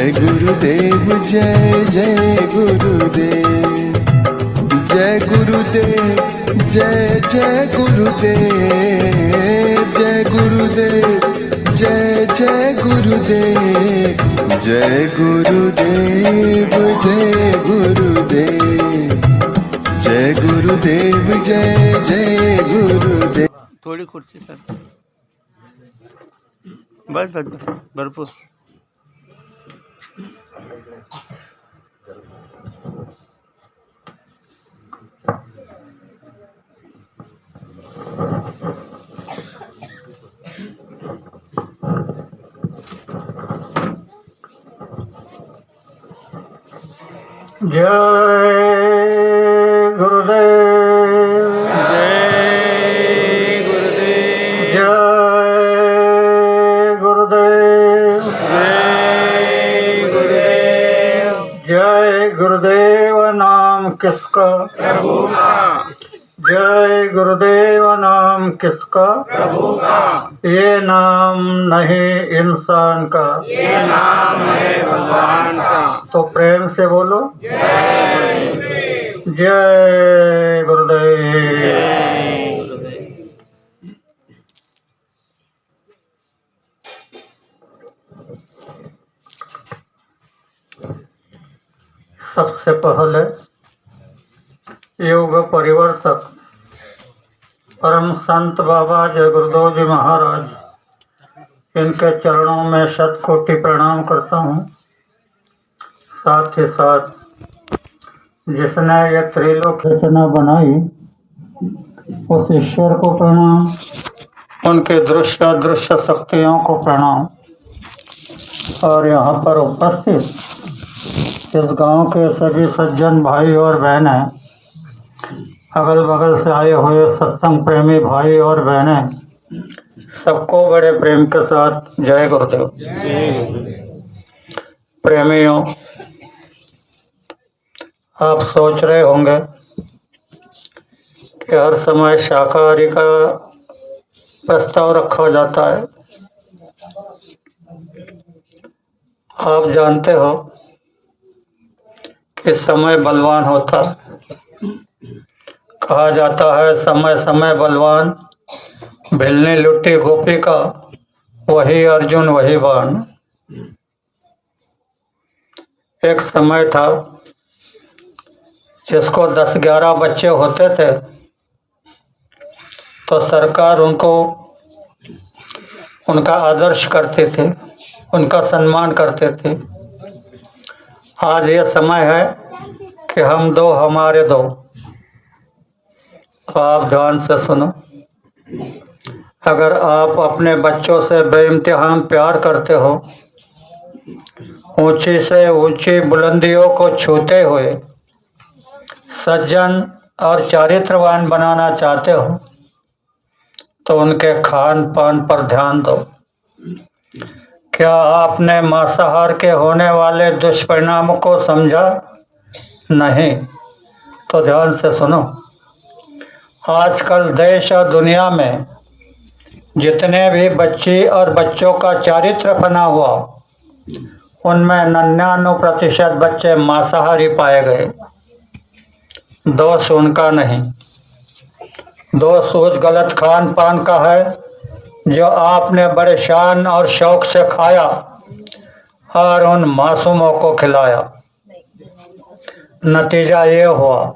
जय गुरुदेव जय जय गुरुदेव, जय गुरुदेव जय जय गुरुदेव, जय गुरुदेव जय जय गुरुदेव, जय गुरुदेव जय गुरुदेव, जय गुरुदेव जय जय गुरुदेव। थोड़ी खुर्ची सर, बस भरपूर। जय गुरुदेव, जय गुरुदेव, जय गुरुदेव, जय गुरुदेव। जय गुरुदेव नाम किसका? प्रभु का। जय गुरुदेव नाम किसका? प्रभु का। ये नाम नहीं इंसान का, ये नाम है भगवान का। तो प्रेम से बोलो जय जय गुरुदेव। गुरुदेव। सबसे पहले योग परिवर्तक परम संत बाबा जय गुरुदेव जी महाराज, इनके चरणों में शत कोटि प्रणाम करता हूँ। साथ ही साथ जिसने ये त्रिलोक रचना बनाई उस ईश्वर को प्रणाम, उनके दृश्य अदृश्य शक्तियों को प्रणाम, और यहाँ पर उपस्थित इस गांव के सभी सज्जन भाई और बहनें, अगल बगल से आए हुए सत्संग प्रेमी भाई और बहनें, सबको बड़े प्रेम के साथ जय गुरुदेव। प्रेमियों, आप सोच रहे होंगे कि हर समय शाकाहारी का प्रस्ताव रखा जाता है। आप जानते हो कि समय बलवान होता है। कहा जाता है समय समय बलवान, भिलने लुटी गोपी का, वही अर्जुन वही बाण। एक समय था जिसको 10-11 बच्चे होते थे तो सरकार उनको उनका आदर्श करती थी, उनका सम्मान करते थे। आज ये समय है कि हम दो हमारे दो। आप ध्यान से सुनो। अगर आप अपने बच्चों से बेइम्तिहान प्यार करते हो, ऊंची से ऊंची बुलंदियों को छूते हुए सज्जन और चारित्रवान बनाना चाहते हो, तो उनके खान पान पर ध्यान दो। क्या आपने मांसाहार के होने वाले दुष्परिणामों को समझा? नहीं। तो ध्यान से सुनो। आजकल देश और दुनिया में जितने भी बच्ची और बच्चों का चारित्र बना हुआ, उनमें 99% बच्चे मांसाहारी पाए गए। दोष उनका नहीं, दोष उस गलत खान पान का है जो आपने बड़े शान और शौक से खाया और उन मासूमों को खिलाया। नतीजा ये हुआ,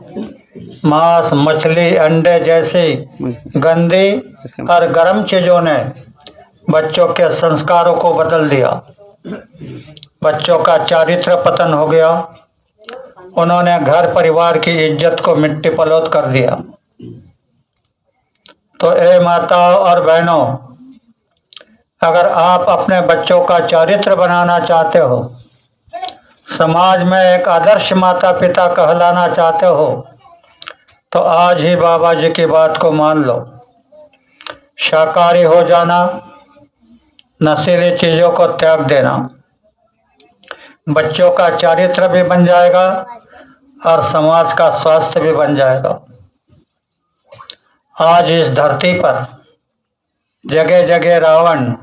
मांस, मछली, अंडे जैसी गंदी और गर्म चीजों ने बच्चों के संस्कारों को बदल दिया। बच्चों का चारित्र पतन हो गया। उन्होंने घर परिवार की इज्जत को मिट्टी पलोत कर दिया। तो ए माताओं और बहनों, अगर आप अपने बच्चों का चारित्र बनाना चाहते हो, समाज में एक आदर्श माता पिता कहलाना चाहते हो, तो आज ही बाबा जी की बात को मान लो। शाकाहारी हो जाना, नशीली चीजों को त्याग देना, बच्चों का चारित्र भी बन जाएगा और समाज का स्वास्थ्य भी बन जाएगा। आज इस धरती पर जगह जगह रावण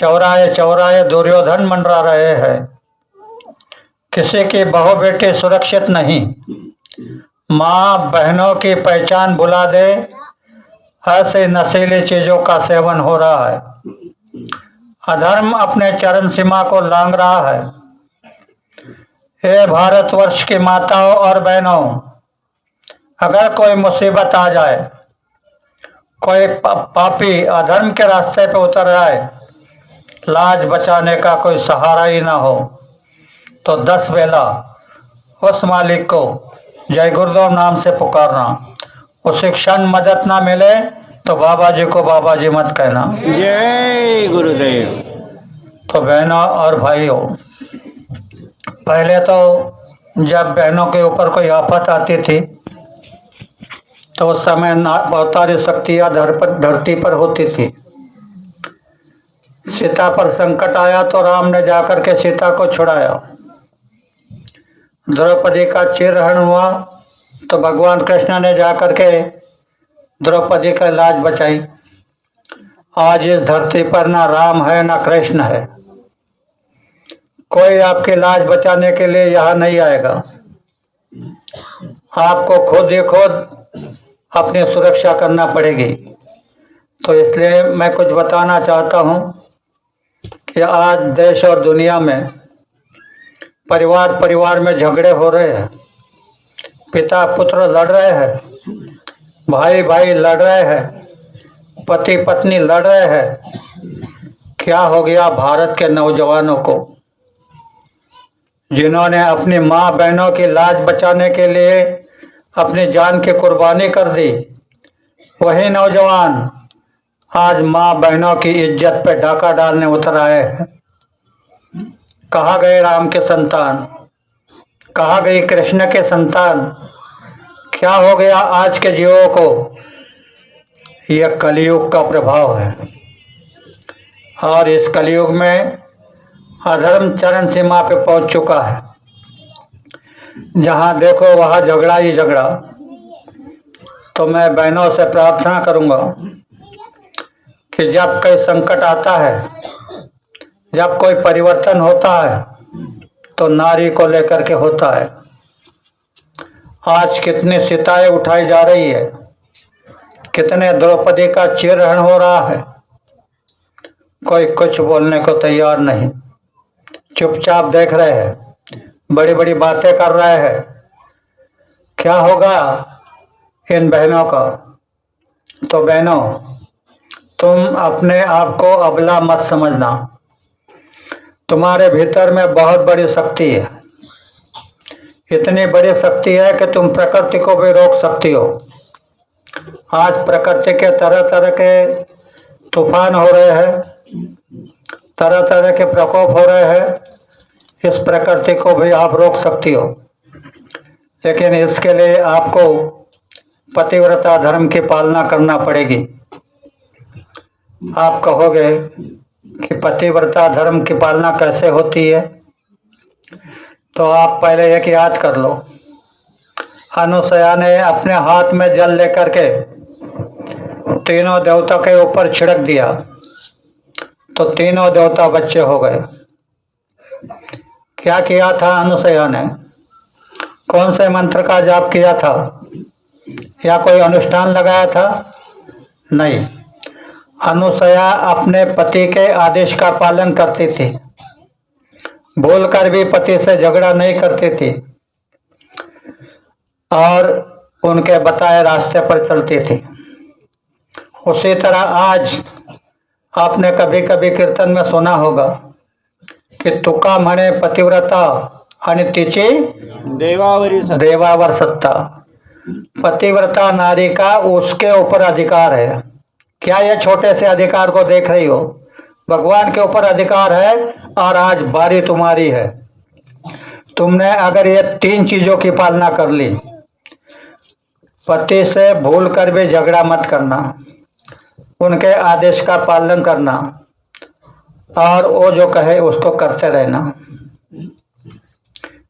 चौराहे चौराहे दुर्योधन मंडरा रहे हैं। किसी की बहू बेटी सुरक्षित नहीं। माँ बहनों की पहचान भुला दे, ऐसे नशीली चीजों का सेवन हो रहा है। अधर्म अपने चरम सीमा को लांघ रहा है। हे भारतवर्ष की माताओं और बहनों, अगर कोई मुसीबत आ जाए, कोई पापी अधर्म के रास्ते पे उतर आए, लाज बचाने का कोई सहारा ही ना हो, तो 10 बेला उस मालिक को जय गुरुदेव नाम से पुकारना। उसे क्षण मदद ना मिले तो बाबा जी को बाबा जी मत कहना। जय गुरुदेव। तो बहनों और भाइयों, पहले तो जब बहनों के ऊपर कोई आफत आती थी तो उस समय बहुत सारी शक्तियाँ धरती पर होती थी। सीता पर संकट आया तो राम ने जाकर के सीता को छुड़ाया। द्रौपदी का चीरहरण हुआ तो भगवान कृष्ण ने जाकर के द्रौपदी का लाज बचाई। आज इस धरती पर ना राम है ना कृष्ण है। कोई आपकी लाज बचाने के लिए यहाँ नहीं आएगा। आपको खुद ही खुद अपनी सुरक्षा करना पड़ेगी। तो इसलिए मैं कुछ बताना चाहता हूँ कि आज देश और दुनिया में परिवार परिवार में झगड़े हो रहे हैं। पिता पुत्र लड़ रहे हैं, भाई भाई लड़ रहे हैं, पति पत्नी लड़ रहे हैं। क्या हो गया भारत के नौजवानों को, जिन्होंने अपनी माँ बहनों की लाज बचाने के लिए अपनी जान की कुर्बानी कर दी, वही नौजवान आज माँ बहनों की इज्जत पे डाका डालने उतर आए हैं। कहाँ गए राम के संतान, कहाँ गई कृष्ण के संतान? क्या हो गया आज के जीवों को? यह कलयुग का प्रभाव है। और इस कलयुग में अधर्म चरम सीमा पे पहुंच चुका है। जहां देखो वहां झगड़ा ही झगड़ा। तो मैं बहनों से प्रार्थना करूंगा कि जब कोई संकट आता है, जब कोई परिवर्तन होता है, तो नारी को लेकर के होता है। आज कितनी सीताएं उठाई जा रही है, कितने द्रौपदी का चीरहरण हो रहा है। कोई कुछ बोलने को तैयार नहीं, चुपचाप देख रहे हैं, बड़ी बड़ी बातें कर रहे हैं। क्या होगा इन बहनों का? तो बहनों, तुम अपने आप को अबला मत समझना। तुम्हारे भीतर में बहुत बड़ी शक्ति है। इतनी बड़ी शक्ति है कि तुम प्रकृति को भी रोक सकती हो। आज प्रकृति के तरह तरह के तूफान हो रहे हैं, तरह तरह के प्रकोप हो रहे हैं। इस प्रकृति को भी आप रोक सकती हो, लेकिन इसके लिए आपको पतिव्रता धर्म की पालना करना पड़ेगी। आप कहोगे कि पतिव्रता धर्म की पालना कैसे होती है? तो आप पहले एक याद कर लो। अनुसया ने अपने हाथ में जल लेकर के तीनों देवता के ऊपर छिड़क दिया, तो तीनों देवता बच्चे हो गए। क्या किया था अनुसया ने? कौन से मंत्र का जाप किया था या कोई अनुष्ठान लगाया था? नहीं। अनुसया अपने पति के आदेश का पालन करती थी, भूलकर भी पति से झगड़ा नहीं करती थी और उनके बताए रास्ते पर चलती थी। उसी तरह आज आपने कभी कभी कीर्तन में सुना होगा कि तुका म्हणे पतिव्रता आणि तिची देवावर सत्ता। पतिव्रता नारी का उसके ऊपर अधिकार है। क्या यह छोटे से अधिकार को देख रही हो? भगवान के ऊपर अधिकार है और आज बारी तुम्हारी है। तुमने अगर ये 3 चीजों की पालना कर ली, पति से भूल कर भी झगड़ा मत करना, उनके आदेश का पालन करना और वो जो कहे उसको करते रहना।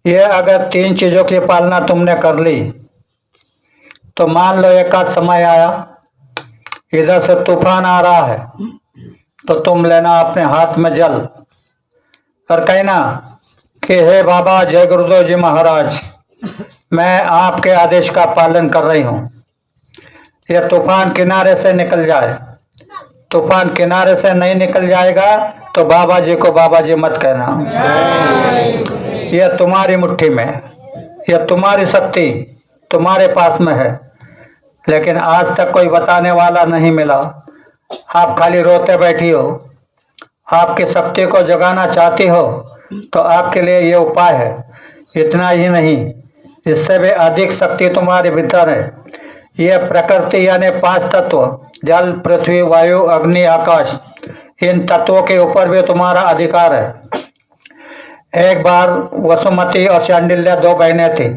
ये अगर 3 चीजों की पालना तुमने कर ली, तो मान लो एक आध समय आया, इधर से तूफान आ रहा है, तो तुम लेना अपने हाथ में जल और कहना कि हे बाबा जय गुरुदेव जी महाराज, मैं आपके आदेश का पालन कर रही हूँ। यह तूफान किनारे से निकल जाए। तूफान किनारे से नहीं निकल जाएगा तो बाबा जी को बाबा जी मत कहना। यह तुम्हारी मुट्ठी में, यह तुम्हारी शक्ति तुम्हारे पास में है, लेकिन आज तक कोई बताने वाला नहीं मिला। आप खाली रोते बैठी हो। आपकी शक्ति को जगाना चाहती हो तो आपके लिए ये उपाय है। इतना ही नहीं, इससे भी अधिक शक्ति तुम्हारे भीतर है। यह प्रकृति यानी 5 तत्व, जल पृथ्वी वायु अग्नि आकाश, इन तत्वों के ऊपर भी तुम्हारा अधिकार है। एक बार वसुमती और शांडिल्य 2 बहनें थी।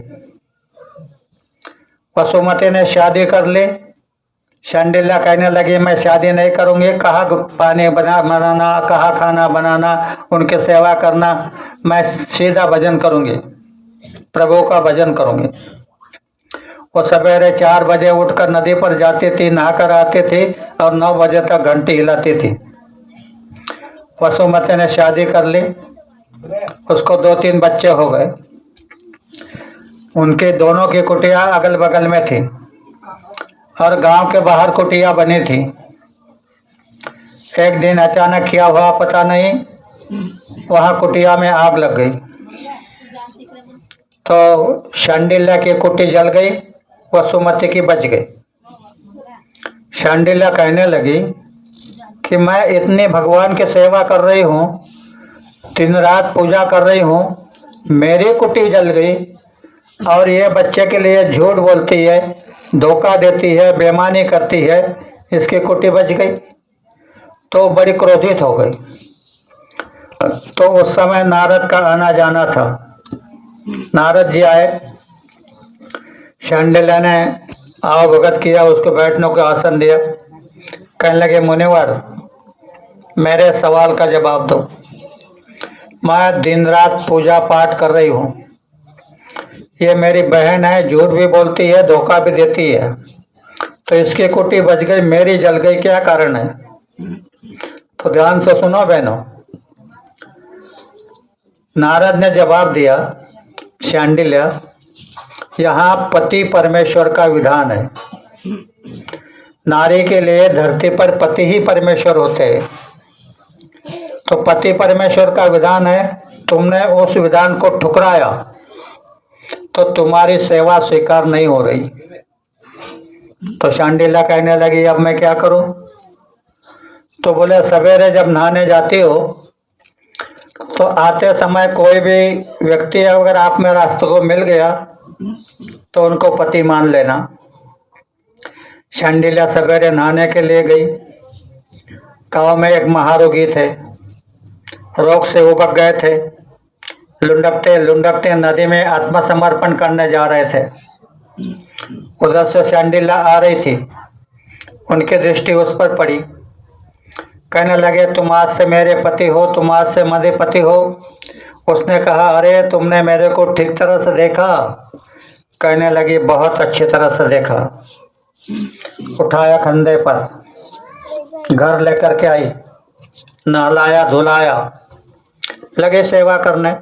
वसुमती ने शादी कर ली। शांडिल्य कहने लगी मैं शादी नहीं करूंगी, कहाँ पानी बनाना, कहाँ खाना बनाना, उनकी सेवा करना, मैं सीधा भजन करूंगी, प्रभु का भजन करूंगी। वो सवेरे 4 बजे उठकर नदी पर जाती थी, नहाकर आती थी और 9 बजे तक घंटी हिलाती थी। वसुमती ने शादी कर ली। उसको 2-3 बच्चे हो गए। उनके दोनों की कुटिया अगल बगल में थी और गांव के बाहर कुटिया बनी थी। एक दिन अचानक क्या हुआ पता नहीं, वहां कुटिया में आग लग गई। तो शांडिल्य की कुटी जल गई, वसुमती की बच गई। शांडिल्य कहने लगी कि मैं इतनी भगवान की सेवा कर रही हूँ, दिन रात पूजा कर रही हूँ, मेरी कुटी जल गई और ये बच्चे के लिए झूठ बोलती है, धोखा देती है, बेईमानी करती है, इसकी कुटी बच गई। तो बड़ी क्रोधित हो गई। तो उस समय नारद का आना जाना था। नारद जी आए। शांडिल्य ने आओ भगत किया, उसको बैठने को आसन दिया। कहने लगे मुनिवर, मेरे सवाल का जवाब दो। मैं दिन रात पूजा पाठ कर रही हूँ, ये मेरी बहन है, झूठ भी बोलती है, धोखा भी देती है, तो इसकी कुटी बच गई, मेरी जल गई, क्या कारण है? तो ध्यान से सुनो बहनों। नारद ने जवाब दिया, शांडिल्य, यहाँ पति परमेश्वर का विधान है। नारी के लिए धरती पर पति ही परमेश्वर होते हैं। तो पति परमेश्वर का विधान है, तुमने उस विधान को ठुकराया तो तुम्हारी सेवा स्वीकार नहीं हो रही। तो शांडिल्य कहने लगी अब मैं क्या करूं? तो बोले सवेरे जब नहाने जाती हो तो आते समय कोई भी व्यक्ति अगर आप में रास्ते को मिल गया तो उनको पति मान लेना। शांडिल्य सवेरे नहाने के लिए गई। गांव में एक महारोगी थे, रोग से उबक गए थे, लुढ़कते लुढ़कते नदी में आत्मसमर्पण करने जा रहे थे। उधर से शांडिल्य आ रही थी, उनकी दृष्टि उस पर पड़ी। कहने लगे तुम आज से मेरे पति हो, तुम आज से मेरे पति हो। उसने कहा अरे तुमने मेरे को ठीक तरह से देखा? कहने लगी बहुत अच्छी तरह से देखा। उठाया कंधे पर, घर लेकर के आई, नहलाया धुलाया, लगे सेवा करने।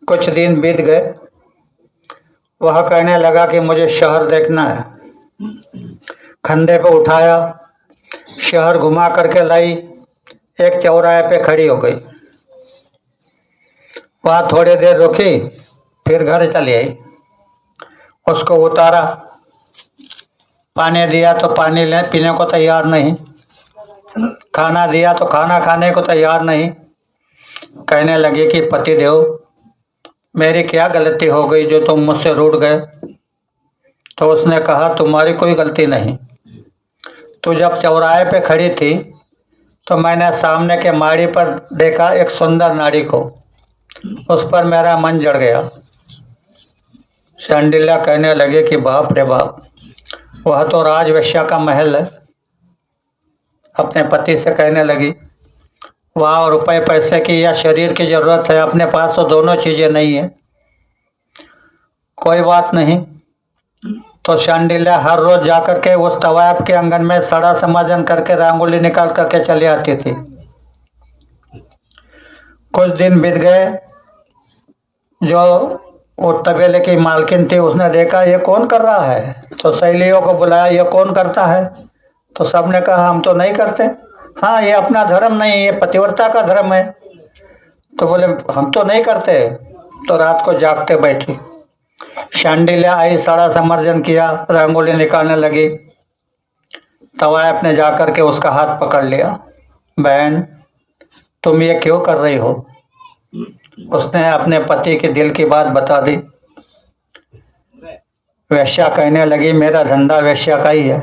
कुछ दिन बीत गए। वह कहने लगा कि मुझे शहर देखना है। कंधे पे उठाया, शहर घुमा करके लाई, एक चौराहे पे खड़ी हो गई। वहाँ थोड़ी देर रुकी, फिर घर चली आई। उसको उतारा, पानी दिया तो पानी ले पीने को तैयार नहीं, खाना दिया तो खाना खाने को तैयार नहीं। कहने लगी कि पति देव मेरी क्या गलती हो गई जो तुम मुझसे रूठ गए? तो उसने कहा तुम्हारी कोई गलती नहीं। तो जब चौराहे पे खड़ी थी तो मैंने सामने के माड़ी पर देखा एक सुंदर नारी को, उस पर मेरा मन जड़ गया। शांडिल्य कहने लगे कि बाप रे बाप, वह तो राजवेश्या का महल है। अपने पति से कहने लगी वहाँ रुपए पैसे की या शरीर की जरूरत है, अपने पास तो दोनों चीजें नहीं है। कोई बात नहीं, तो शांडिल्य हर रोज जाकर के उस तवायफ के आंगन में सड़ा समाजन करके रंगोली निकाल करके चली आती थी। कुछ दिन बीत गए। जो वो तबेले की मालकिन थी उसने देखा ये कौन कर रहा है, तो सहेलियों को बुलाया, ये कौन करता है? तो सबने कहा हम तो नहीं करते। हाँ, ये अपना धर्म नहीं, ये पतिव्रता का धर्म है। तो बोले हम तो नहीं करते। तो रात को जागते बैठी। शांडिल्य आई, सड़ा समर्जन किया, रंगोली निकालने लगी। तवायफ ने जाकर के उसका हाथ पकड़ लिया। बहन, तुम ये क्यों कर रही हो? उसने अपने पति के दिल की बात बता दी। वेश्या कहने लगी मेरा धंधा वेश्या का ही है,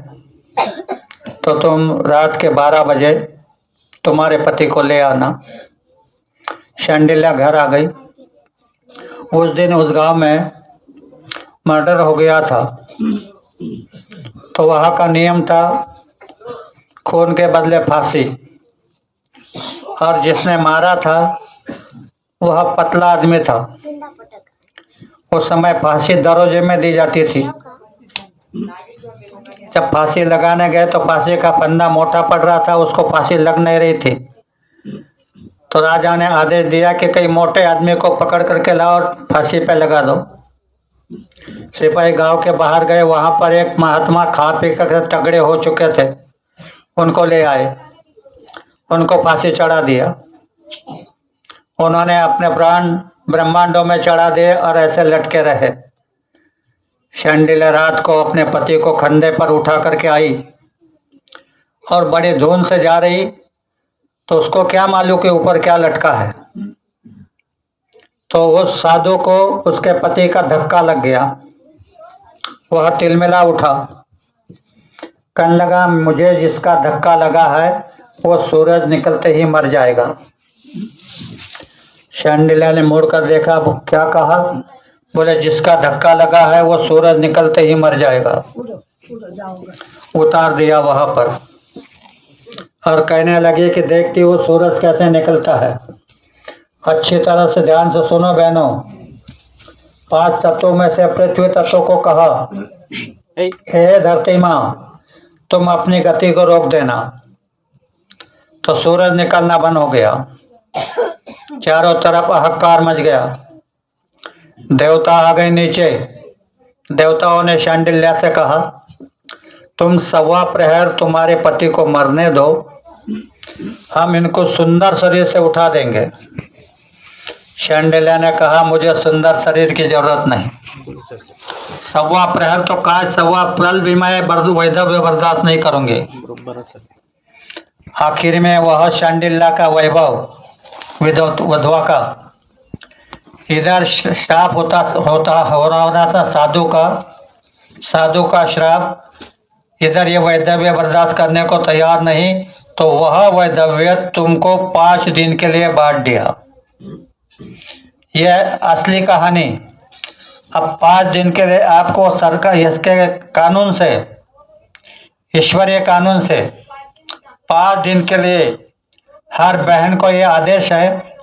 तो तुम रात के 12 बजे तुम्हारे पति को ले आना। शांडिल्य घर आ गई। उस दिन उस गांव में मर्डर हो गया था, तो वहाँ का नियम था खून के बदले फांसी, और जिसने मारा था वह पतला आदमी था। उस समय फांसी दरोजे में दी जाती थी। जब फांसी लगाने गए तो फांसी का फंदा मोटा पड़ रहा था, उसको फांसी लग नहीं रही थी। तो राजा ने आदेश दिया कि कई मोटे आदमी को पकड़ करके लाओ और फांसी पे लगा दो। सिपाही गांव के बाहर गए, वहां पर एक महात्मा खा पी कर तगड़े हो चुके थे, उनको ले आए, उनको फांसी चढ़ा दिया। उन्होंने अपने प्राण ब्रह्मांडों में चढ़ा दिए और ऐसे लटके रहे। शांडिल्य रात को अपने पति को कंधे पर उठा करके आई और बड़ी धूम से जा रही, तो उसको क्या मालूम कि ऊपर क्या लटका है। तो उस साधु को उसके पति का धक्का लग गया। वह तिलमिला उठा, कहने लगा मुझे जिसका धक्का लगा है वो सूरज निकलते ही मर जाएगा। शांडिल्य ने मुड़कर देखा, वो क्या कहा? बोले जिसका धक्का लगा है वो सूरज निकलते ही मर जाएगा। उतार दिया वहां पर और कहने लगी कि देखती वो सूरज कैसे निकलता है। अच्छी तरह से ध्यान से सुनो बहनों। 5 तत्वों में से पृथ्वी तत्व को कहा, हे धरती माँ, तुम अपनी गति को रोक देना। तो सूरज निकलना बंद हो गया। चारों तरफ हाहाकार मच गया। देवता आ गए नीचे। देवताओं ने शांडिल्य से कहा, तुम 1.25 प्रहर तुम्हारे पति को मरने दो, हम इनको सुंदर शरीर से उठा देंगे। शांडिल्य ने कहा, मुझे सुंदर शरीर की जरूरत नहीं। 1.25 प्रहर तो काज 1.25 प्रल भी मैं वैधव्य बर्दाश्त नहीं करूंगी। आखिर में वह शांडिल्य का वैभव, विधवा का, इधर श्राप हो रहा था साधु का श्राप, इधर ये वैधव्य बर्दाश्त करने को तैयार नहीं, तो वह वैधव्य तुमको 5 दिन के लिए बांट दिया। यह असली कहानी। अब 5 दिन के लिए आपको सरकार इसके कानून से, ईश्वरीय कानून से 5 दिन के लिए हर बहन को यह आदेश है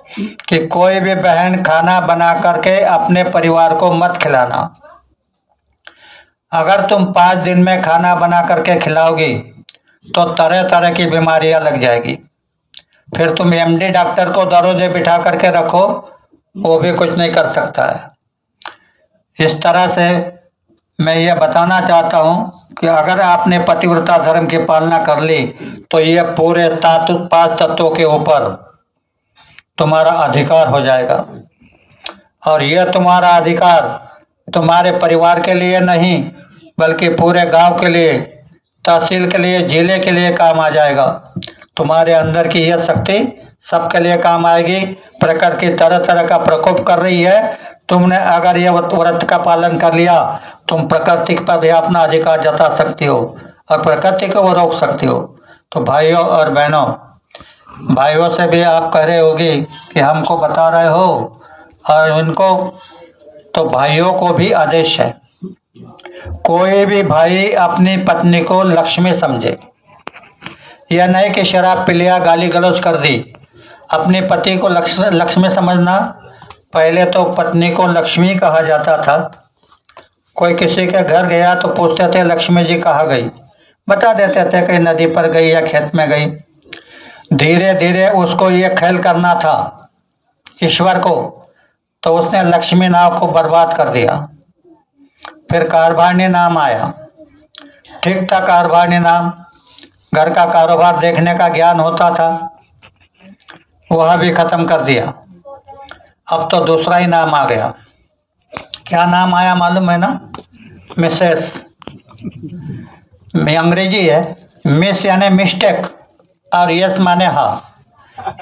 कि कोई भी बहन खाना बना करके अपने परिवार को मत खिलाना। अगर तुम 5 दिन में खाना बना करके खिलाओगी तो तरह तरह की बीमारियां लग जाएगी। फिर तुम एमडी डॉक्टर को दरोजे बिठा करके रखो, वो भी कुछ नहीं कर सकता है। इस तरह से मैं ये बताना चाहता हूँ कि अगर आपने पतिव्रता धर्म की पालना कर ली तो ये पूरे 5 तत्वों के ऊपर तुम्हारा अधिकार हो जाएगा। और यह तुम्हारा अधिकार तुम्हारे परिवार के लिए नहीं बल्कि पूरे गांव के लिए, तहसील के लिए, जिले के लिए काम आ जाएगा। तुम्हारे अंदर की यह शक्ति सबके लिए काम आएगी। प्रकृति तरह तरह का प्रकोप कर रही है, तुमने अगर यह व्रत का पालन कर लिया, तुम प्रकृति पर भी अपना अधिकार जता सकती हो और प्रकृति को वो रोक सकती हो। तो भाइयों और बहनों, भाइयों से भी आप कह रहे होगी कि हमको बता रहे हो, और उनको, तो भाइयों को भी आदेश है, कोई भी भाई अपनी पत्नी को लक्ष्मी समझे। यह नहीं कि शराब पी लिया, गाली गलौज कर दी। अपने पति को लक्ष्मी समझना। पहले तो पत्नी को लक्ष्मी कहा जाता था, कोई किसी के घर गया तो पूछते थे लक्ष्मी जी कहाँ गई, बता देते थे कहीं नदी पर गई या खेत में गई। धीरे धीरे उसको ये ख्याल करना था ईश्वर को, तो उसने लक्ष्मी नाम को बर्बाद कर दिया। फिर कारभारनी नाम आया, ठीक था कारभारनी नाम, घर का कारोबार देखने का ज्ञान होता था, वह भी खत्म कर दिया। अब तो दूसरा ही नाम आ गया। क्या नाम आया मालूम है ना? मिसेस। में अंग्रेजी है, मिस यानी मिस्टेक और यस माने हाँ,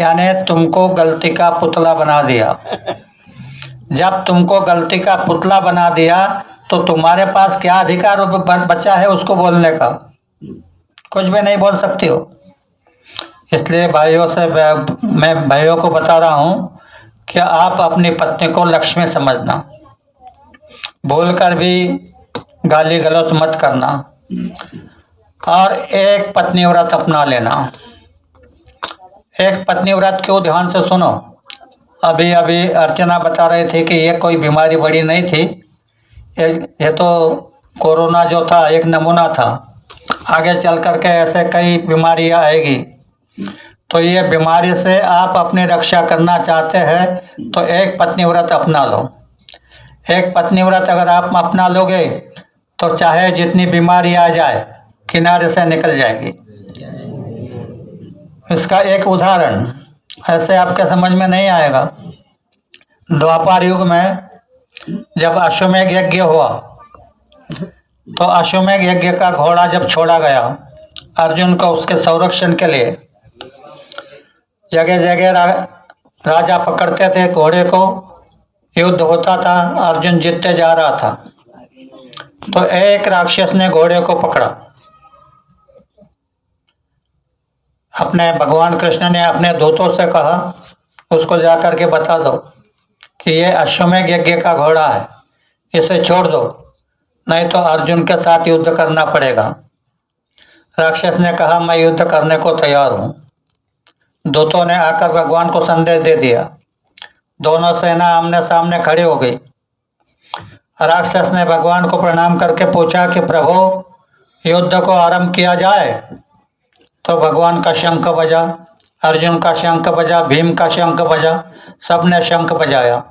यानी तुमको गलती का पुतला बना दिया। जब तुमको गलती का पुतला बना दिया तो तुम्हारे पास क्या अधिकार बचा है उसको बोलने का? कुछ भी नहीं बोल सकती हो। इसलिए भाइयों से मैं भाइयों को बता रहा हूँ कि आप अपनी पत्नी को लक्ष्मी समझना, बोलकर भी गाली गलौज मत करना, और एक पत्नी व्रत अपना लेना। एक पत्नी व्रत क्यों, ध्यान से सुनो। अभी अभी अर्चना बता रही थी कि ये कोई बीमारी बड़ी नहीं थी, ये तो कोरोना जो था एक नमूना था, आगे चल कर के ऐसे कई बीमारियां आएगी। तो ये बीमारी से आप अपनी रक्षा करना चाहते हैं तो एक पत्नी व्रत अपना लो। एक पत्नी व्रत अगर आप अपना लोगे तो चाहे जितनी बीमारी आ जाए किनारे से निकल जाएगी। इसका एक उदाहरण, ऐसे आपके समझ में नहीं आएगा। द्वापर युग में जब अश्वमेध यज्ञ हुआ तो अश्वमेध यज्ञ का घोड़ा जब छोड़ा गया अर्जुन को उसके संरक्षण के लिए, जगह जगह राजा पकड़ते थे घोड़े को, युद्ध होता था, अर्जुन जीतते जा रहा था। तो एक राक्षस ने घोड़े को पकड़ा। अपने भगवान कृष्ण ने अपने दूतों से कहा उसको जाकर के बता दो कि ये अश्वमेध यज्ञ का घोड़ा है, इसे छोड़ दो, नहीं तो अर्जुन के साथ युद्ध करना पड़ेगा। राक्षस ने कहा मैं युद्ध करने को तैयार हूँ। दूतों ने आकर भगवान को संदेश दे दिया। दोनों सेना आमने सामने खड़ी हो गई। राक्षस ने भगवान को प्रणाम करके पूछा कि प्रभु युद्ध को आरंभ किया जाए। तो भगवान का शंख बजा, अर्जुन का शंख बजा, भीम का शंख बजा, सबने शंख बजाया।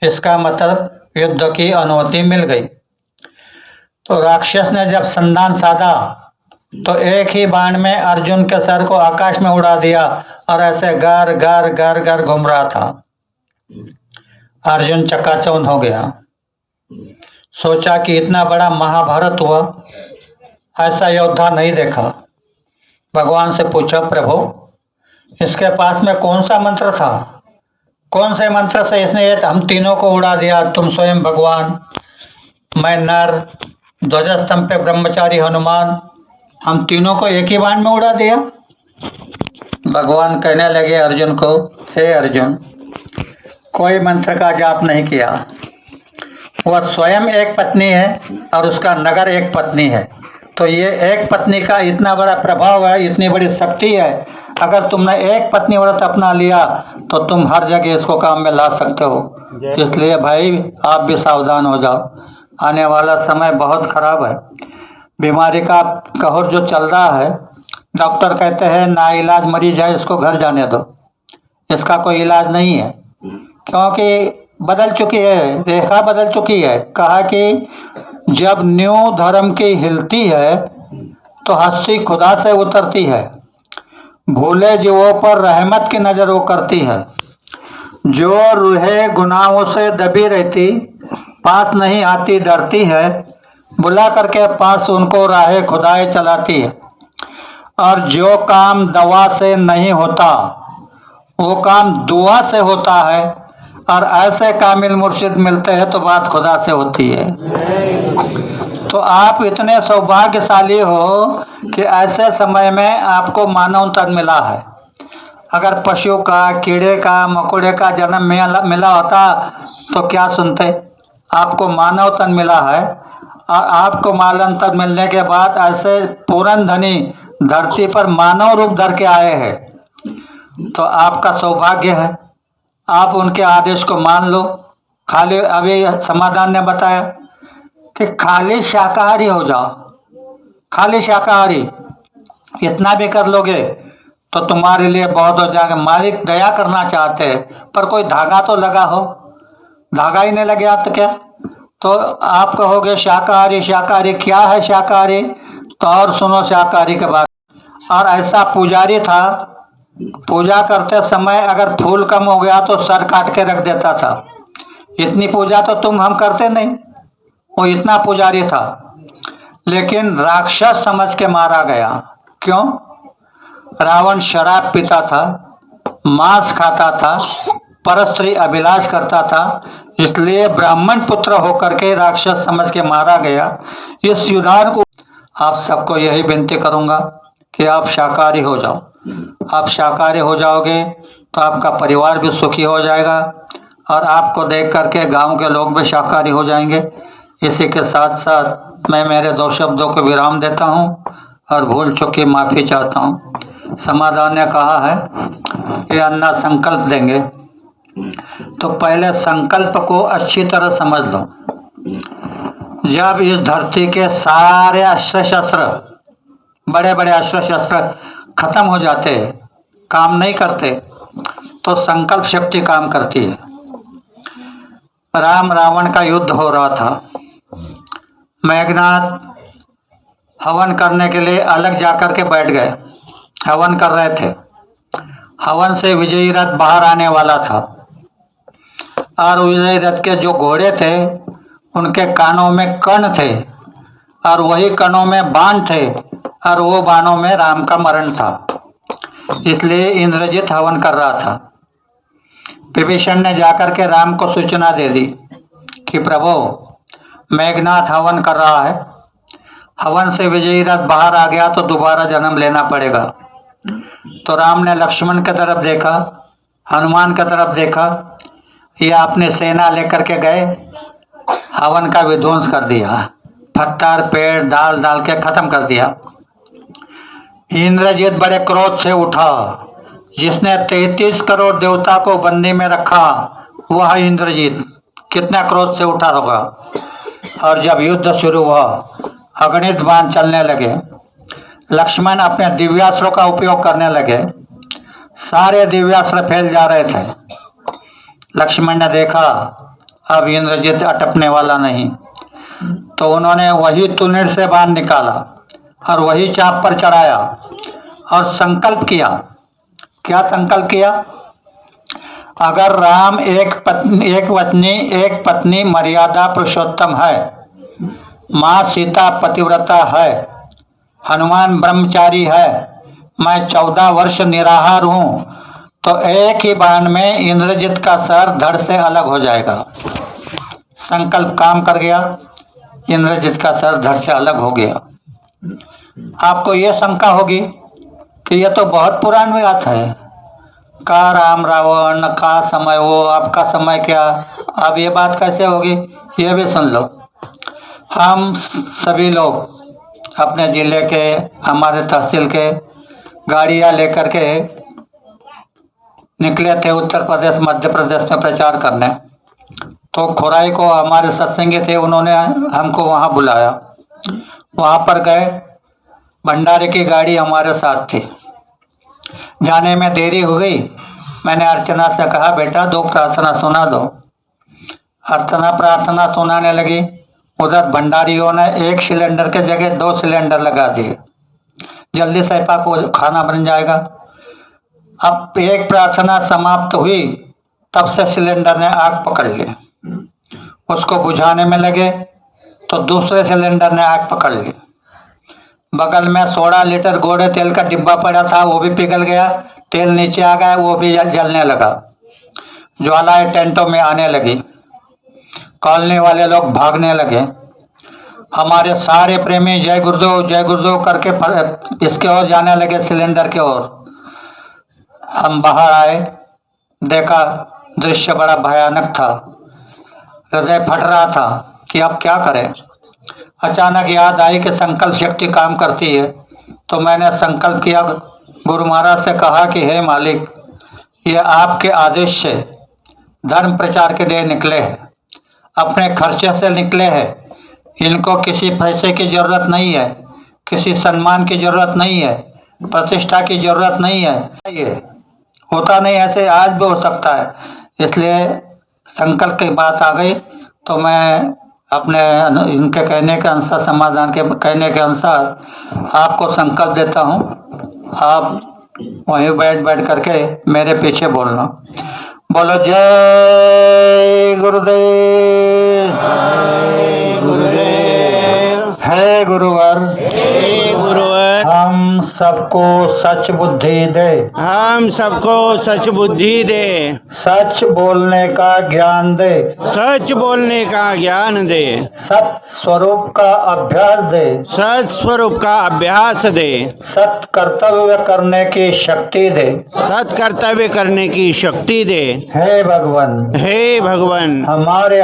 इसका मतलब युद्ध की अनुमति मिल गई। तो राक्षस ने जब संधान साधा तो एक ही बाण में अर्जुन के सर को आकाश में उड़ा दिया और ऐसे घर घर घर घर घूम रहा था। अर्जुन चकाचौंध हो गया। सोचा कि इतना बड़ा महाभारत हुआ, ऐसा योद्धा नहीं देखा। भगवान से पूछा प्रभु इसके पास में कौन सा मंत्र था, कौन से मंत्र से इसने हम तीनों को उड़ा दिया? तुम स्वयं भगवान, मैं नर, ध्वजस्तंभ पे ब्रह्मचारी हनुमान, हम तीनों को एक ही बाण में उड़ा दिया। भगवान कहने लगे अर्जुन को, हे अर्जुन कोई मंत्र का जाप नहीं किया, वह स्वयं एक पत्नी है और उसका नगर एक पत्नी है। तो ये एक पत्नी का इतना बड़ा प्रभाव है, इतनी बड़ी शक्ति है। अगर तुमने एक पत्नी व्रत अपना लिया तो तुम हर जगह इसको काम में ला सकते हो। इसलिए भाई आप भी सावधान हो जाओ, आने वाला समय बहुत खराब है। बीमारी का कहर जो चल रहा है, डॉक्टर कहते हैं ना इलाज मरीज है, इसको घर जाने दो, इसका कोई इलाज नहीं है, क्योंकि बदल चुकी है, रेखा बदल चुकी है। कहा कि जब न्यू धर्म की हिलती है तो हंसी खुदा से उतरती है, भूले जीवों पर रहमत की नजर वो करती है। जो रूहे गुनाहों से दबी रहती पास नहीं आती, डरती है, बुला करके पास उनको राहे खुदाए चलाती है। और जो काम दवा से नहीं होता वो काम दुआ से होता है, और ऐसे कामिल मुर्शिद मिलते हैं तो बात खुदा से होती है। तो आप इतने सौभाग्यशाली हो कि ऐसे समय में आपको मानव तन मिला है। अगर पशु का, कीड़े का, मकोड़े का जन्म मिला होता तो क्या सुनते? आपको मानव तन मिला है, और आपको मानव तन मिलने के बाद ऐसे पूर्ण धनी धरती पर मानव रूप धर के आए हैं, तो आपका सौभाग्य है। आप उनके आदेश को मान लो। खाली अभी समाधान ने बताया कि खाली शाकाहारी हो जाओ, खाली शाकाहारी, इतना भी कर लोगे तो तुम्हारे लिए बहुत हो जाएगा। मालिक दया करना चाहते हैं, पर कोई धागा तो लगा हो, धागा ही नहीं लगे आप तो क्या। तो आप कहोगे शाकाहारी शाकाहारी, क्या है शाकाहारी? तो और सुनो शाकाहारी के बारे में। और ऐसा पुजारी था, पूजा करते समय अगर फूल कम हो गया तो सर काट के रख देता था। इतनी पूजा तो हम करते नहीं, वो इतना पुजारी था। लेकिन राक्षस समझ के मारा गया। क्यों? रावण शराब पीता था, मांस खाता था, परस्त्री अभिलाष करता था, इसलिए ब्राह्मण पुत्र होकर के राक्षस समझ के मारा गया। इस युद्धान को आप सबको यही विनती करूंगा कि आप शाकाहारी हो जाओ। आप शाकाहारी हो जाओगे तो आपका परिवार भी सुखी हो जाएगा और आपको देख करके गांव के लोग भी शाकाहारी हो जाएंगे। इसी के साथ साथ मैं मेरे 2 शब्दों को विराम देता हूं और भूल चूक की माफी चाहता हूं। समाधान ने कहा है कि अन्ना संकल्प देंगे, तो पहले संकल्प को अच्छी तरह समझ लो। जब इस धरती के सारे अस्त्र शस्त्र, बड़े बड़े अस्त्र शस्त्र खत्म हो जाते, काम नहीं करते, तो संकल्प शक्ति काम करती है। राम रावण का युद्ध हो रहा था। मेघनाथ हवन करने के लिए अलग जाकर के बैठ गए, हवन कर रहे थे। हवन से विजयी रथ बाहर आने वाला था और विजयी रथ के जो घोड़े थे उनके कानों में कर्ण थे और वही कणों में बाण थे और वो बाणों में राम का मरण था। इसलिए इंद्रजित हवन कर रहा था। विभीषण ने जाकर के राम को सूचना दे दी कि प्रभु मेघनाथ हवन कर रहा है, हवन से विजयी रथ बाहर आ गया तो दोबारा जन्म लेना पड़ेगा। तो राम ने लक्ष्मण की तरफ देखा, हनुमान की तरफ देखा, ये अपनी सेना लेकर के गए, हवन का विध्वंस कर दिया, पत्थर पेड़ डाल डाल के खत्म कर दिया। इंद्रजित बड़े क्रोध से उठा। जिसने 33 करोड़ देवता को बंदी में रखा वह इंद्रजित कितना क्रोध से उठा होगा। और जब युद्ध शुरू हुआ, अगणित बाण चलने लगे। लक्ष्मण अपने दिव्यास्त्रों का उपयोग करने लगे, सारे दिव्यास्त्र फैल जा रहे थे। लक्ष्मण ने देखा अब इंद्रजित अटकने वाला नहीं, तो उन्होंने वही तुनिर से बाण निकाला और वही चाप पर चढ़ाया और संकल्प किया। क्या संकल्प किया? अगर राम एक पत्नी मर्यादा पुरुषोत्तम है, माँ सीता पतिव्रता है, हनुमान ब्रह्मचारी है, मैं 14 वर्ष निराहार हूँ, तो एक ही बाण में इंद्रजित का सर धड़ से अलग हो जाएगा। संकल्प काम कर गया, इंद्रजित का सर धड़ से अलग हो गया। आपको ये शंका होगी कि यह तो बहुत पुरानी बात है, का राम रावण का समय वो, आपका समय क्या, अब ये बात कैसे होगी? ये भी सुन लो। हम सभी लोग अपने जिले के, हमारे तहसील के गाड़ियां लेकर के निकले थे उत्तर प्रदेश मध्य प्रदेश में प्रचार करने। तो खुराई को हमारे सत्संगी थे, उन्होंने हमको वहां बुलाया। वहां पर गए, भंडारे की गाड़ी हमारे साथ थी। जाने में देरी हो गई। मैंने अर्चना से कहा बेटा 2 प्रार्थना सुना दो। अर्चना प्रार्थना सुनाने लगी। उधर भंडारियों ने 1 सिलेंडर के जगह 2 सिलेंडर लगा दिए, जल्दी से खाना बन जाएगा। अब एक प्रार्थना समाप्त हुई, तब से सिलेंडर ने आग पकड़ ली। उसको बुझाने में लगे तो दूसरे सिलेंडर ने आग पकड़ ली। बगल में 16 लीटर गोड़े तेल का डिब्बा पड़ा था, वो भी पिघल गया, तेल नीचे आ गया, वो भी जलने लगा। ज्वालाएं टेंटों में आने लगी, कॉलोनी वाले लोग भागने लगे। हमारे सारे प्रेमी जय गुरुदेव करके इसके ओर जाने लगे, सिलेंडर के ओर। हम बाहर आए, देखा दृश्य बड़ा भयानक था, हृदय फट रहा था कि अब क्या करें। अचानक याद आई कि संकल्प शक्ति काम करती है, तो मैंने संकल्प किया, गुरु महाराज से कहा कि हे मालिक, ये आपके आदेश से धर्म प्रचार के लिए निकले हैं, अपने खर्चे से निकले हैं, इनको किसी पैसे की जरूरत नहीं है, किसी सम्मान की जरूरत नहीं है, प्रतिष्ठा की जरूरत नहीं है। ये होता नहीं, ऐसे आज भी हो सकता है। इसलिए संकल्प की बात आ गई तो मैं अपने इनके कहने के अनुसार, समाधान के कहने के अनुसार आपको संकल्प देता हूँ। आप वहीं बैठ बैठ करके मेरे पीछे बोलना। बोलो जय गुरुदेव। गुरुदेव। हे गुरुवर, हे गुरुवर, हम सबको सच बुद्धि दे, हम सबको सच बुद्धि दे, सच बोलने का ज्ञान दे, सच बोलने का ज्ञान दे, सत स्वरूप का अभ्यास दे, सच स्वरूप का अभ्यास दे, सत कर्तव्य करने की शक्ति दे। सत कर्तव्य करने की शक्ति दे। हे भगवान, हे भगवान, हमारे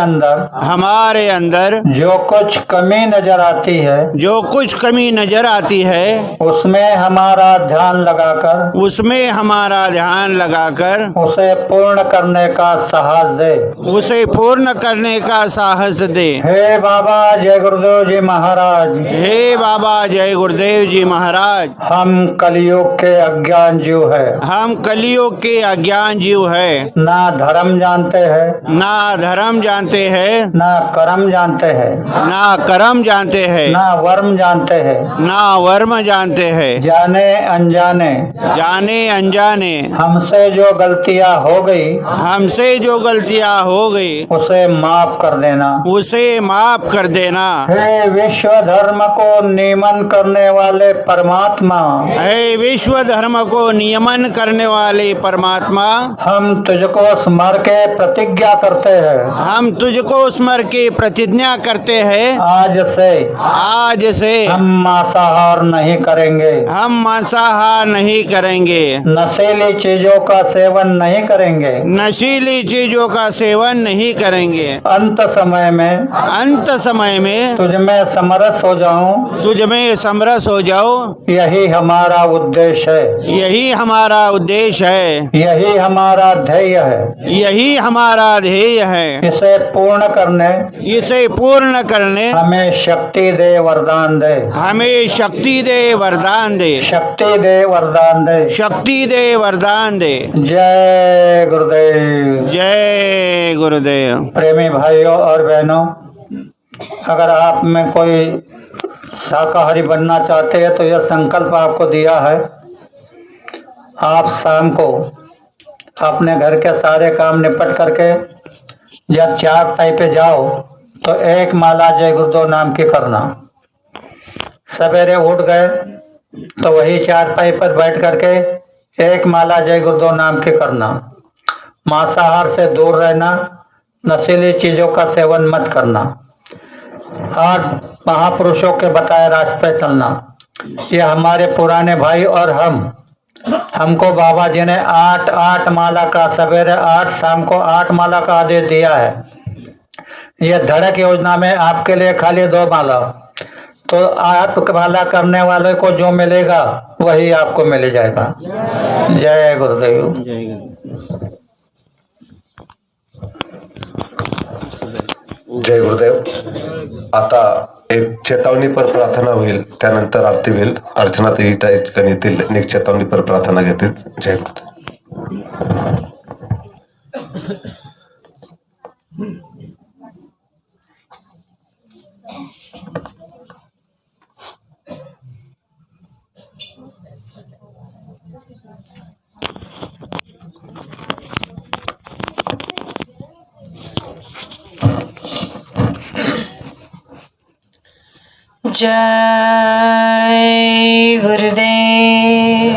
अंदर जो कुछ कमी नजर आती है, जो कुछ कमी नजर आती है उसमें हमारा ध्यान लगाकर, उसमें हमारा ध्यान लगाकर उसे पूर्ण करने का साहस दे, उसे पूर्ण करने का साहस दे। हे बाबा जय गुरुदेव जी महाराज, हे बाबा जय गुरुदेव जी महाराज, हम कलयुग के अज्ञान जीव है, हम कलियुग के अज्ञान जीव है, ना धर्म जानते हैं, ना धर्म जानते हैं, ना कर्म जानते हैं, ना कर्म जानते हैं, ना वर्म जानते हैं, ना वर्म जानते हैं। जाने अनजाने जाने अनजाने हमसे जो गलतियां हो गई, हमसे जो गलतियां हो गई उसे माफ कर देना। उसे माफ कर देना। हे विश्व धर्म को नियमन करने वाले परमात्मा, हे विश्व धर्म को नियमन करने वाले परमात्मा, हम तुझको स्मर के प्रतिज्ञा करते हैं, हम तुझको स्मर के प्रतिज्ञा करते हैं, आज से हम मांसाहार नहीं करेंगे, हम मांसाहार नहीं करेंगे, नशीली चीजों का सेवन नहीं करेंगे, नशीली चीजों का सेवन नहीं करेंगे। अंत समय में तुझ में समरस हो जाऊं, तुझ में समरस हो जाओ, यही हमारा उद्देश्य है, यही हमारा उद्देश्य है, यही हमारा ध्येय है। यही हमारा ध्येय है। इसे पूर्ण करने हमें शक्ति दे, वरदान दे, हमें शक्ति दे, वरदान दे, शक्ति दे, वरदान दे, शक्ति दे, वरदान दे। जय गुरुदेव। जय गुरुदेव। प्रेमी भाइयों और बहनों, अगर आप में कोई शाकाहारी बनना चाहते हैं तो यह संकल्प आपको दिया है। आप शाम को अपने घर के सारे काम निपट करके जब चारपाई पे जाओ तो एक माला जय गुरुदेव नाम की करना। सवेरे उठ गए तो वही चारपाई पर बैठ करके एक माला जय गुरुदेव नाम की करना। मांसाहार से दूर रहना, नशीली चीजों का सेवन मत करना, 8 महापुरुषों के बताए रास्ते चलना। ये हमारे पुराने भाई और हमको बाबा जी ने 8 माला का, सवेरे 8 शाम को 8 माला का आदेश दिया है। ये धड़क योजना में आपके लिए खाली 2 माला, तो आप माला करने वाले को जो मिलेगा वही आपको मिल जाएगा। जय गुरुदेव। जय गुरुदेव। आता एक चेतावनीपर प्रार्थना होईल, त्यानंतर आरती होईल। अर्चना ताई त्या ठिकाणी येतील, एक चेतावनीपर प्रार्थना घेतील। जय गुरुदेव। जय गुरुदेव।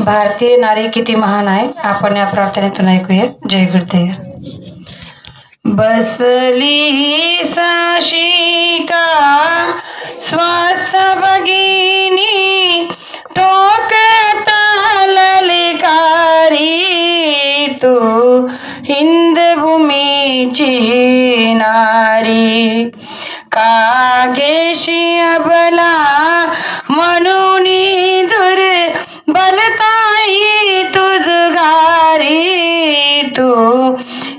भारतीय नारी किती महान आहे, आपण या प्रार्थनेतून ऐकूया। जय गुरुदेव। बसली साशिका स्वस्थ भगिनी, टोकता ललकारी, तू हिंद भूमीची नारी। कागेशी अबला म्हणून दुर्बलताई तुझ गारी, तू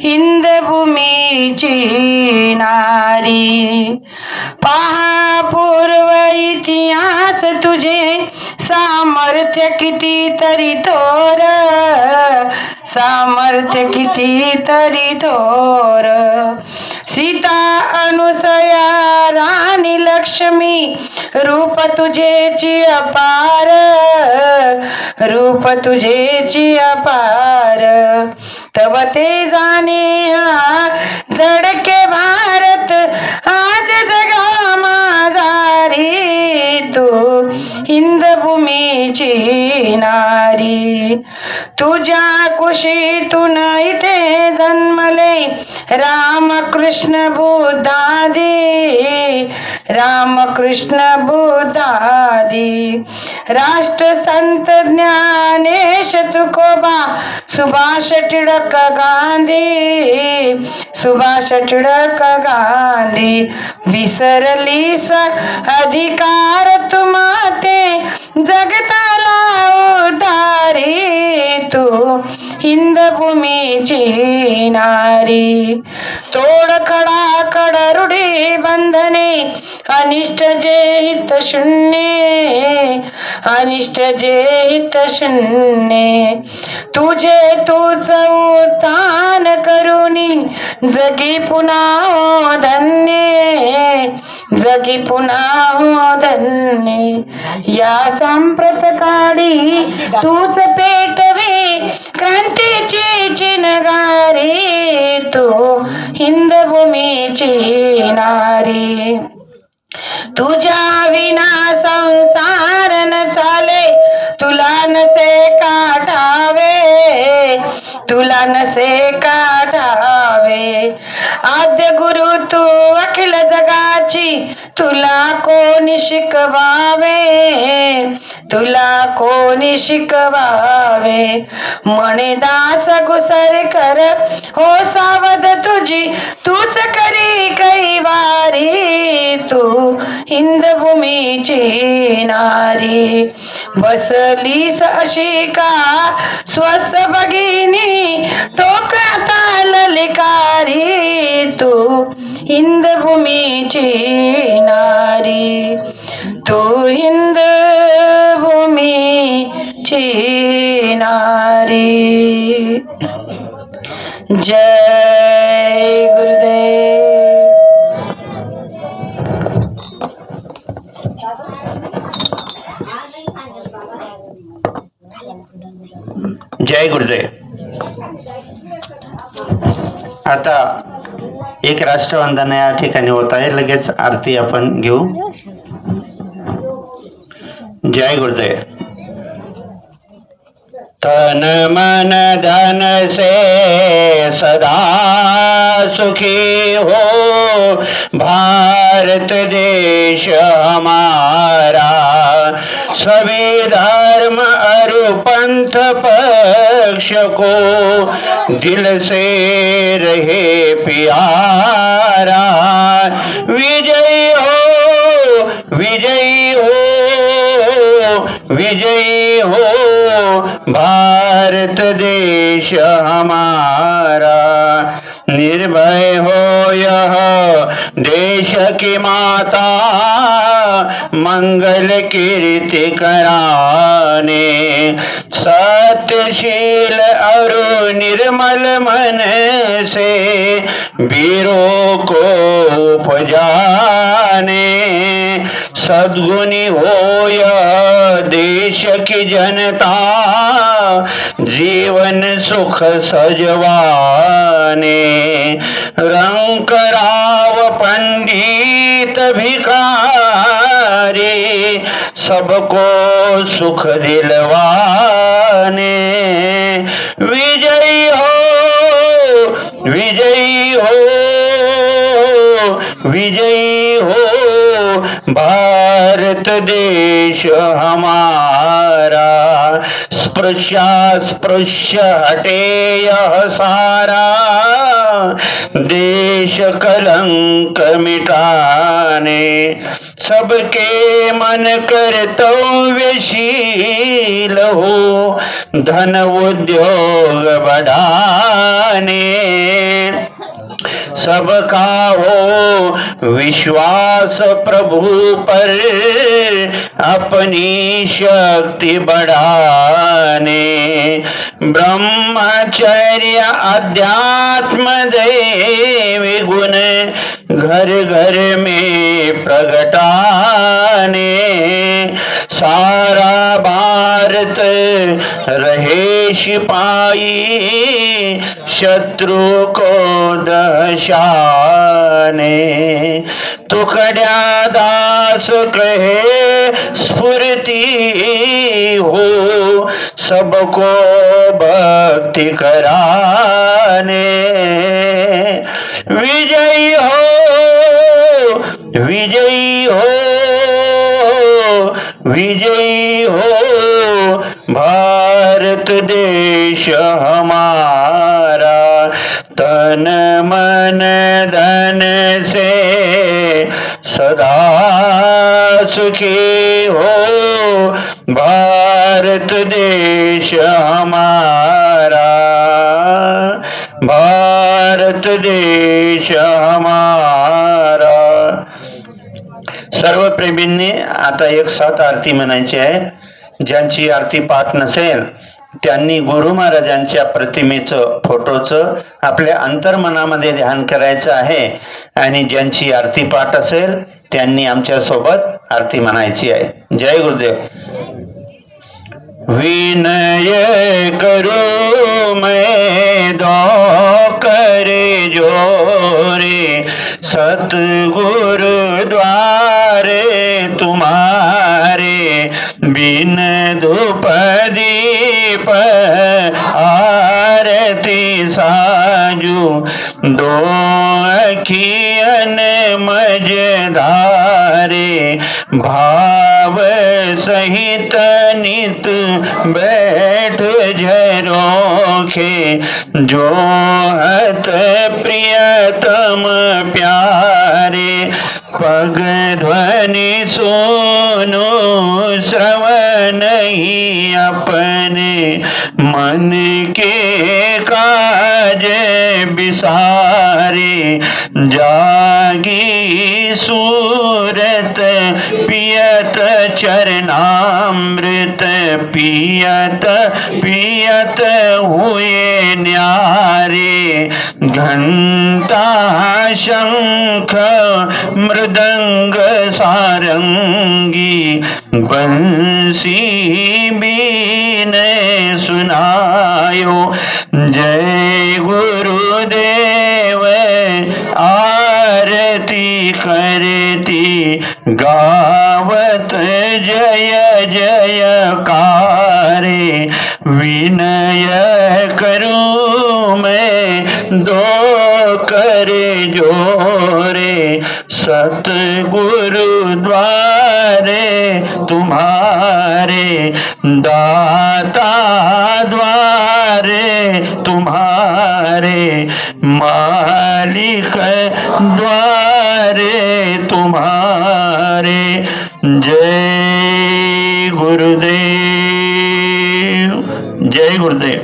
हिंद भूमी भूमीची नारी. पहा पूर्व इतिहास तुझे सामर्थ्य किती तरी थोर, सामर्थ्य किती तरी थोर. सीता अनुसया राणी लक्ष्मी रूप तुझेची अपार, रूप तुझेची अपार. तव ते जाणे हा जडके भारत आज जगा माझा रे. तू हिंद भूमीची नारी. तुझ्या कुशीतून इथे जन्मले रामकृष्ण बुद्धादी, रामकृष्ण बुद्धादी. राष्ट्रसंत ज्ञानेश तुकोबा सुभाष टिळक गांधी, सुभाष टिळक गांधी. विसरलीस अधिकार तुम्हाते जगताला उद्धारी. तू हिंद भूमीची नारी. तोड खडा कड रूढी बंधने अनिष्ट जे हित शून्य, अनिष्ट जे हित शून्य. तुझे तूच उत्थान करुनी जगी पुन्हा हो धन्य, जगी पुन्हा हो धन्य. या सांप्रत काळी तूच पेटवे क्रांतीची चिनगारी. तू हिंद भूमीची नारी. तुझ्या विना संसार न चाले, तुला नसे काढावे, तुला नसे काढावे. आद्य गुरु तू अखिल जगाची, तुला कोणी शिकवावे, तुला कोणी शिकवावे. म्हणे दास घुसर कर हो सावध तुझी तूच करी कैवारी. तू हिंद भूमीची नारी. बसलीस अशी का स्वस्त भगिनी टोकाता ललकारी. तू हिंद भूमीची नारी. तू हिंद भूमीची नारी. जय गुरुदेव. जय गुरुदेव. आता एक राष्ट्रवंदना या ठिकाणी होत आहे. लगेच आरती आपण घेऊ. जय गुरुदेव. तन मन धन से सदा सुखी हो भारत देश हमारा. सभी धर्म अरु पंथ पक्ष को दिल से रहे प्यारा. विजयी हो, विजयी हो, विजयी हो भारत देश हमारा. निर्भय हो यह देश की माता, मंगल कीर्ति कराने. सत्यशील और निर्मल मन से वीरों को उपजाने. सद्गुणी हो यह देश की जनता, जीवन सुख सजवाने. रंक राव पंडित भिखारी, सबको सुख दिलवाने. विजयी हो, विजयी हो, विजयी हो भारत देश हमारा. स्पृश्य हटे यह सारा, देश कलंक मिटाने. सबके मन कर्तव्यशील हो, धन उद्योग बढ़ाने. सबका हो विश्वास प्रभु पर, अपनी शक्ति बढ़ाने, ब्रह्मचर्य अध्यात्म दैवी गुण घर घर में प्रगटाने, सारा भारत रहे सिपाही, शत्रु को दशाने, तुकड्या दास कहे स्फूर्ति हो, सबको भक्ति कराने, विजयी हो विजयी हो विजयी हो भारत देश हमारा, तन मन धन से सदा सुखी हो भारत देश हमारा, भारत देश हमारा. सर्व प्रेमींनी आता एक 7 आरती म्हणायची आहे. ज्यांची आरती पाठ नसेल त्यांनी गुरु महाराजांच्या प्रतिमेचं फोटोचं आपल्या अंतर्मनामध्ये ध्यान करायचं आहे, आणि ज्यांची आरती पाठ असेल त्यांनी आमच्या सोबत आरती म्हणायची आहे. जय गुरुदेव. विनय करू मैं दो करे जोरे, सतगुरु द्वारे तुम्हारे, बिन धूप दीप आरती साजू, दो अखियन मझधारे, भाव सहित नित बैठ झरोखे, जो हत प्रियतम प्यारे, पग ध्वनि सुनो श्रवण ही अपने, मन के काज बिसारे, जागी सूरत पियत चरणामृत, पियत पियत हुए न्यारे, घंटा शंख मृदंग सारंगी, बंसी बीन सुनायो, जय गुरुदेव आरती करती, गावत जय जयकारे, विनय करूं मैं दो करे जोरे, सतगुरु द्वारे तुम्हारे, दाता द्वारे तुम्हारे, मालिक द्वारे तुम्हारे. जय गुरुदेव. जय गुरुदेव.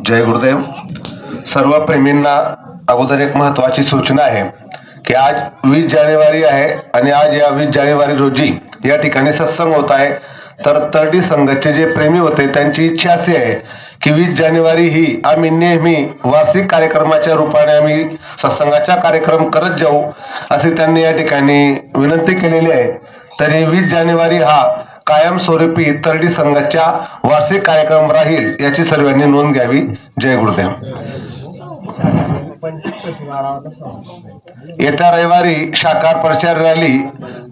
जय गुरुदेव. सर्व प्रेमींना अगोदर एक महत्वाची सूचना आहे की आज 20 जानेवारी आहे आणि आज या 20 जानेवारी रोजी या ठिकाणी सत्संग होत आहे. तर तरडी संघाचे जे प्रेमी होते त्यांची इच्छा अशी आहे की 20 जानेवारी ही आम्ही नेहमी वार्षिक कार्यक्रमाच्या रूपाने आम्ही सत्संगाचा कार्यक्रम करत जाऊ असे त्यांनी या ठिकाणी विनंती केलेली आहे. तरी 20 जानेवारी हा कायमस्वरूपी तरडी संघाचा वार्षिक कार्यक्रम राहील याची सर्वांनी नोंद घ्यावी. जय गुरुदेव. येत्या रविवारी शाकार प्रचार रॅली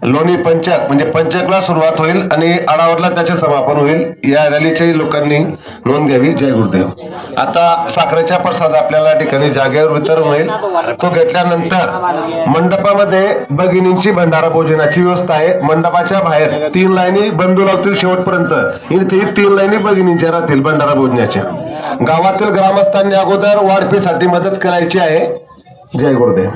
लोणी पंचक म्हणजे पंचकला सुरुवात होईल आणि आडावरला त्याचे समापन होईल. या रॅलीच्याही लोकांनी नोंद घ्यावी. जय गुरुदेव. आता साखरेचा प्रसाद आपल्याला ठिकाणी जागेवर वितरण होईल. तो घेतल्यानंतर मंडपामध्ये भगिनींची भंडारा भोजनाची व्यवस्था आहे. मंडपाच्या बाहेर 3 लाईनी बंधू लावतील शेवटपर्यंत. ते 3 लाईनी भगिनींच्या राहतील भंडारा भोजनाच्या. गावातील ग्रामस्थांनी अगोदर वाढपीसाठी मदत करायची आहे. जय गुरुदेव.